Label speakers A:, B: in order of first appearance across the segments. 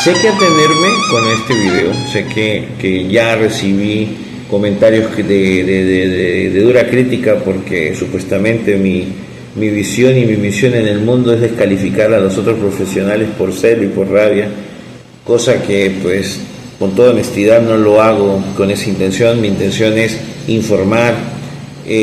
A: Sé que atenerme con este video, sé que ya recibí comentarios de dura crítica porque supuestamente mi visión y mi misión en el mundo es descalificar a los otros profesionales por celo y por rabia, cosa que pues con toda honestidad no lo hago con esa intención. Mi intención es informar,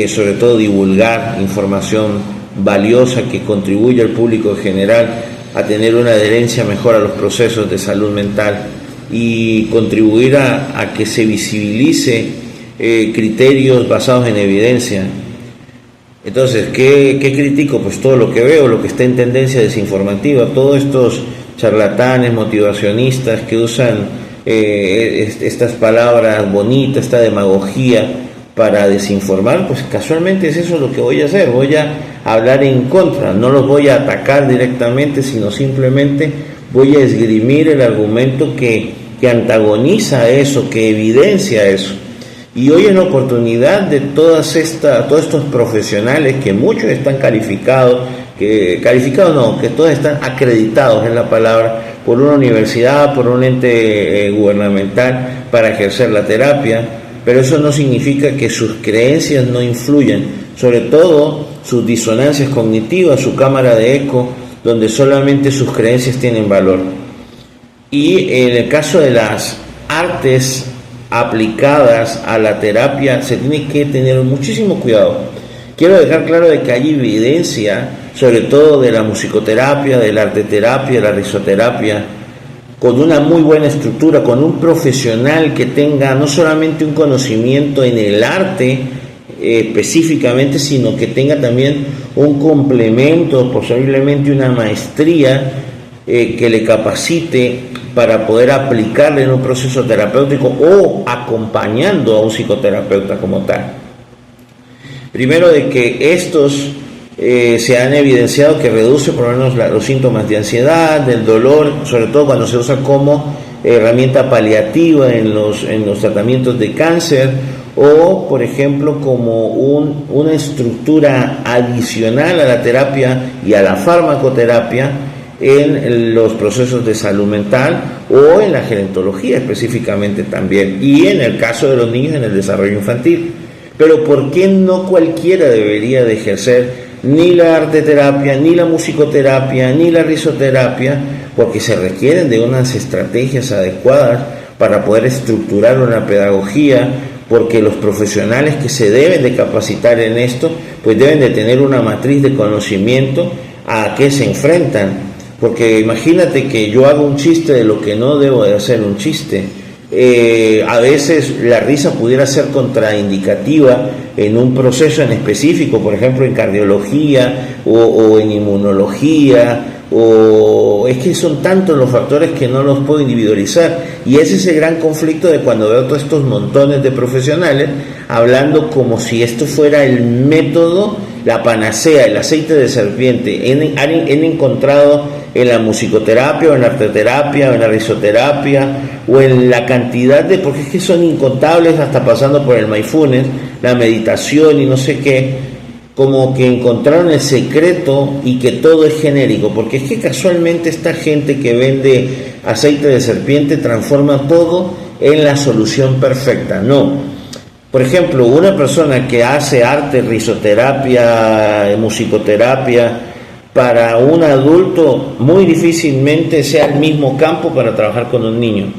A: sobre todo divulgar información valiosa que contribuya al público en general a tener una adherencia mejor a los procesos de salud mental y contribuir a que se visibilice criterios basados en evidencia. Entonces, ¿qué critico? Pues todo lo que veo, lo que está en tendencia desinformativa, todos estos charlatanes motivacionistas que usan estas palabras bonitas, esta demagogía para desinformar, pues casualmente es eso lo que voy a hacer. Voy a hablar en contra, no los voy a atacar directamente, sino simplemente voy a esgrimir el argumento que antagoniza eso, que evidencia eso. Y hoy es la oportunidad de todos estos profesionales, que muchos están calificados, que todos están acreditados, en la palabra, por una universidad, por un ente gubernamental para ejercer la terapia, pero eso no significa que sus creencias no influyan, sobre todo sus disonancias cognitivas, su cámara de eco, donde solamente sus creencias tienen valor. Y en el caso de las artes aplicadas a la terapia se tiene que tener muchísimo cuidado. Quiero dejar claro de que hay evidencia, sobre todo de la musicoterapia, de la arteterapia, de la risoterapia, con una muy buena estructura, con un profesional que tenga no solamente un conocimiento en el arte específicamente, sino que tenga también un complemento, posiblemente una maestría que le capacite para poder aplicarle en un proceso terapéutico o acompañando a un psicoterapeuta como tal. Primero, de que estos se han evidenciado que reduce por lo menos los síntomas de ansiedad, del dolor, sobre todo cuando se usa como herramienta paliativa en los tratamientos de cáncer, o por ejemplo como una estructura adicional a la terapia y a la farmacoterapia en los procesos de salud mental o en la gerontología específicamente también, y en el caso de los niños en el desarrollo infantil. Pero ¿por qué no cualquiera debería de ejercer ni la arteterapia, ni la musicoterapia, ni la risoterapia? Porque se requieren de unas estrategias adecuadas para poder estructurar una pedagogía, porque los profesionales que se deben de capacitar en esto, pues deben de tener una matriz de conocimiento a qué se enfrentan. Porque imagínate que yo hago un chiste de lo que no debo de hacer un chiste. A veces la risa pudiera ser contraindicativa en un proceso en específico, por ejemplo en cardiología o en inmunología, o es que son tantos los factores que no los puedo individualizar, y ese es el gran conflicto de cuando veo todos estos montones de profesionales hablando como si esto fuera el método, la panacea, el aceite de serpiente. Han encontrado en la musicoterapia o en la arteterapia o en la risoterapia o en la cantidad de, porque es que son incontables, hasta pasando por el mindfulness, la meditación y no sé qué, como que encontraron el secreto y que todo es genérico, porque es que casualmente esta gente que vende aceite de serpiente transforma todo en la solución perfecta. No. Por ejemplo, una persona que hace arte, risoterapia, musicoterapia, para un adulto muy difícilmente sea el mismo campo para trabajar con un niño.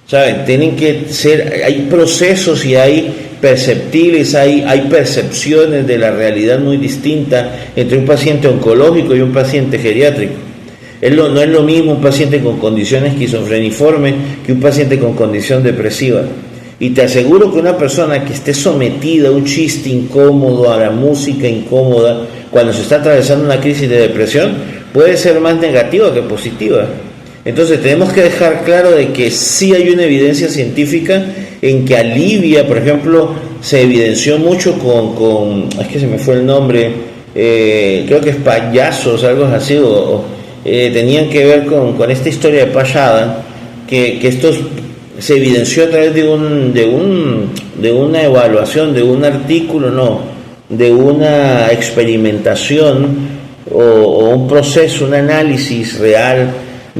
A: ¿Saben? Tienen que ser, hay procesos y hay perceptibles, hay percepciones de la realidad muy distintas entre un paciente oncológico y un paciente geriátrico. No es lo mismo un paciente con condición esquizofreniforme que un paciente con condición depresiva. Y te aseguro que una persona que esté sometida a un chiste incómodo, a la música incómoda, cuando se está atravesando una crisis de depresión, puede ser más negativa que positiva. Entonces tenemos que dejar claro de que sí hay una evidencia científica en que alivia. Por ejemplo, se evidenció mucho es que se me fue el nombre, creo que es payasos, algo así, tenían que ver con esta historia de Payada, que estos se evidenció a través de una evaluación, de un artículo, de una experimentación o un proceso, un análisis real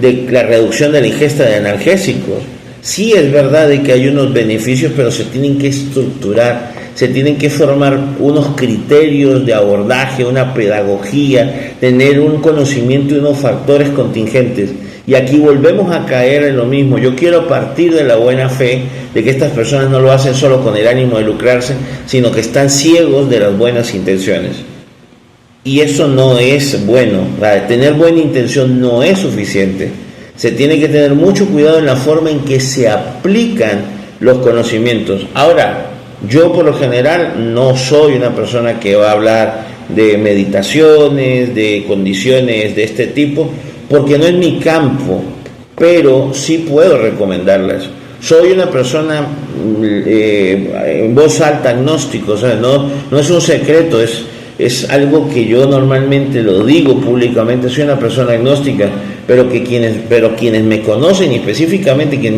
A: de la reducción de la ingesta de analgésicos. Sí es verdad de que hay unos beneficios, pero se tienen que estructurar, se tienen que formar unos criterios de abordaje, una pedagogía, tener un conocimiento de unos factores contingentes. Y aquí volvemos a caer en lo mismo. Yo quiero partir de la buena fe de que estas personas no lo hacen solo con el ánimo de lucrarse, sino que están ciegos de las buenas intenciones. Y eso no es bueno. Tener buena intención no es suficiente. Se tiene que tener mucho cuidado en la forma en que se aplican los conocimientos. Ahora, yo por lo general no soy una persona que va a hablar de meditaciones, de condiciones de este tipo, porque no es mi campo, pero sí puedo recomendarlas. Soy una persona en voz alta agnóstico, o sea, no es un secreto, es algo que yo normalmente lo digo públicamente. Soy una persona agnóstica, pero quienes me conocen, y específicamente quien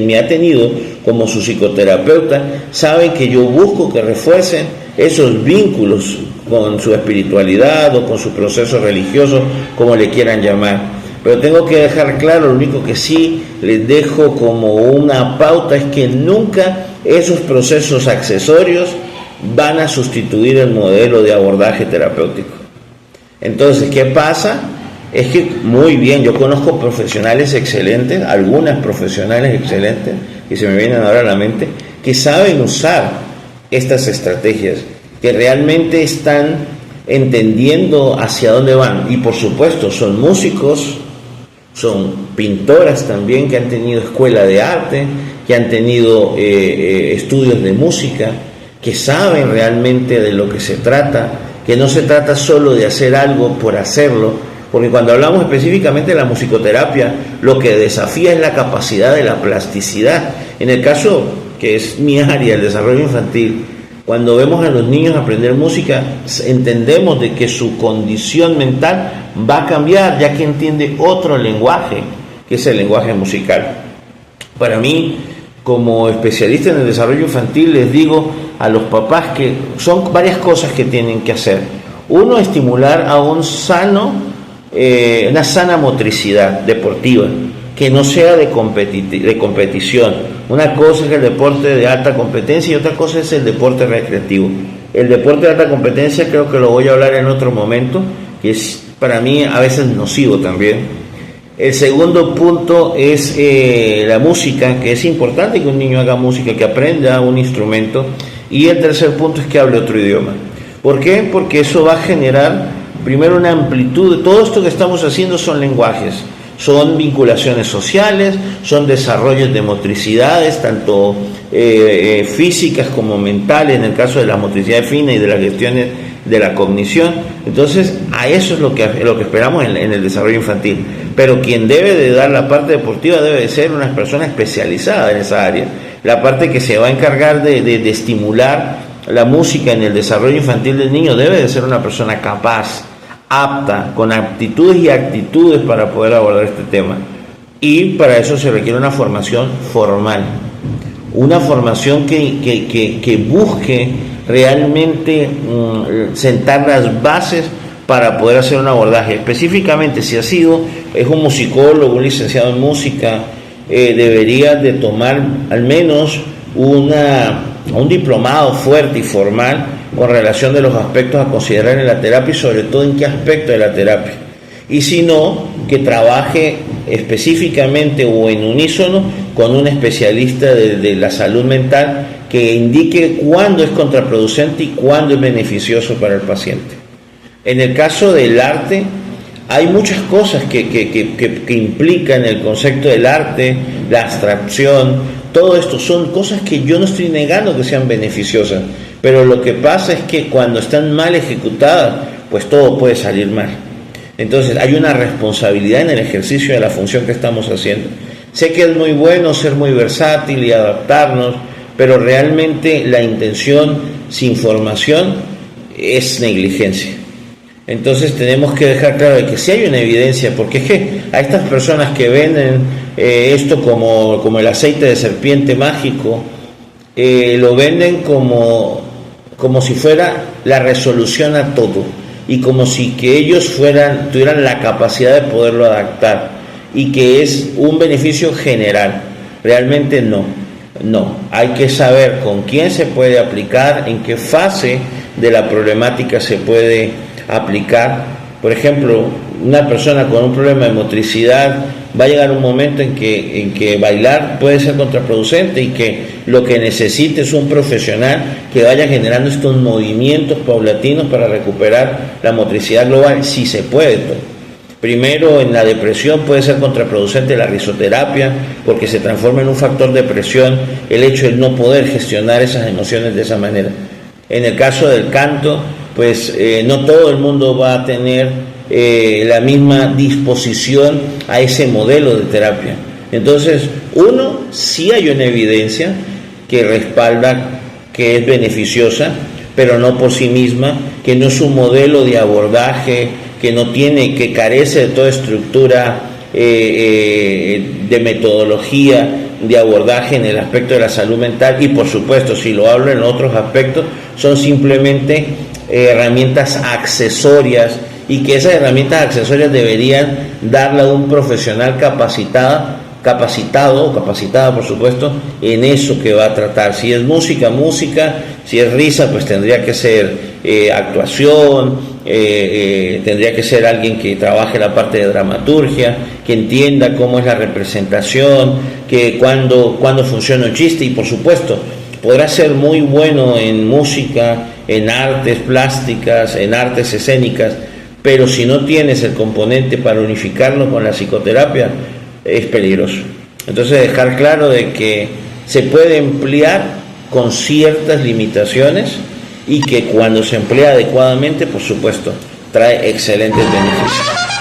A: me ha tenido como su psicoterapeuta, saben que yo busco que refuercen esos vínculos con su espiritualidad o con su proceso religioso, como le quieran llamar. Pero tengo que dejar claro, lo único que sí les dejo como una pauta es que nunca esos procesos accesorios van a sustituir el modelo de abordaje terapéutico. Entonces, ¿qué pasa? Es que muy bien, yo conozco profesionales excelentes, algunas profesionales excelentes, que se me vienen ahora a la mente, que saben usar estas estrategias, que realmente están entendiendo hacia dónde van. Y por supuesto, son músicos, son pintoras también, que han tenido escuela de arte, que han tenido estudios de música, que saben realmente de lo que se trata, que no se trata solo de hacer algo por hacerlo, porque cuando hablamos específicamente de la musicoterapia, lo que desafía es la capacidad de la plasticidad. En el caso que es mi área, el desarrollo infantil, cuando vemos a los niños aprender música, entendemos de que su condición mental va a cambiar, ya que entiende otro lenguaje, que es el lenguaje musical. Para mí, como especialista en el desarrollo infantil, les digo a los papás que son varias cosas que tienen que hacer. Uno, estimular a una sana motricidad deportiva, que no sea de competición. Una cosa es el deporte de alta competencia y otra cosa es el deporte recreativo. El deporte de alta competencia creo que lo voy a hablar en otro momento, que es para mí a veces nocivo también. El segundo punto es la música, que es importante que un niño haga música, que aprenda un instrumento. Y el tercer punto es que hable otro idioma. ¿Por qué? Porque eso va a generar primero una amplitud. Todo esto que estamos haciendo son lenguajes, son vinculaciones sociales, son desarrollos de motricidades, tanto físicas como mentales, en el caso de la motricidad fina y de las gestiones de la cognición. Entonces, a eso es lo que esperamos en el desarrollo infantil. Pero quien debe de dar la parte deportiva debe de ser una persona especializada en esa área. La parte que se va a encargar de estimular la música en el desarrollo infantil del niño debe de ser una persona capaz, apta, con aptitudes y actitudes para poder abordar este tema. Y para eso se requiere una formación formal, una formación que busque realmente sentar las bases para poder hacer un abordaje. Específicamente, si es un musicólogo, un licenciado en música, debería de tomar al menos un diplomado fuerte y formal con relación de los aspectos a considerar en la terapia y sobre todo en qué aspecto de la terapia. Y si no, que trabaje específicamente o en unísono con un especialista de la salud mental que indique cuándo es contraproducente y cuándo es beneficioso para el paciente. En el caso del arte, hay muchas cosas que implican el concepto del arte, la abstracción. Todo esto son cosas que yo no estoy negando que sean beneficiosas, pero lo que pasa es que cuando están mal ejecutadas, pues todo puede salir mal. Entonces hay una responsabilidad en el ejercicio de la función que estamos haciendo. Sé que es muy bueno ser muy versátil y adaptarnos, pero realmente la intención sin formación es negligencia. Entonces tenemos que dejar claro de que sí hay una evidencia, porque es que a estas personas que venden esto como el aceite de serpiente mágico, lo venden como si fuera la resolución a todo y como si que ellos tuvieran la capacidad de poderlo adaptar. y que es un beneficio general. Realmente no, hay que saber con quién se puede aplicar, en qué fase de la problemática se puede aplicar. Por ejemplo, una persona con un problema de motricidad va a llegar un momento en que bailar puede ser contraproducente y que lo que necesite es un profesional que vaya generando estos movimientos paulatinos para recuperar la motricidad global, si se puede. Primero, en la depresión puede ser contraproducente la risoterapia porque se transforma en un factor de presión el hecho de no poder gestionar esas emociones de esa manera. En el caso del canto, pues no todo el mundo va a tener la misma disposición a ese modelo de terapia. Entonces, sí hay una evidencia que respalda que es beneficiosa, pero no por sí misma, que no es un modelo de abordaje, que carece de toda estructura de metodología de abordaje en el aspecto de la salud mental, y por supuesto, si lo hablo en otros aspectos, son simplemente herramientas accesorias, y que esas herramientas accesorias deberían darle a un profesional capacitado o capacitada, por supuesto, en eso que va a tratar. Si es música, si es risa, pues tendría que ser actuación, tendría que ser alguien que trabaje la parte de dramaturgia, que entienda cómo es la representación, que cuando funciona un chiste, y por supuesto podrá ser muy bueno en música, en artes plásticas, en artes escénicas, pero si no tienes el componente para unificarlo con la psicoterapia, es peligroso. Entonces, dejar claro de que se puede emplear con ciertas limitaciones, y que cuando se emplea adecuadamente, por supuesto, trae excelentes beneficios.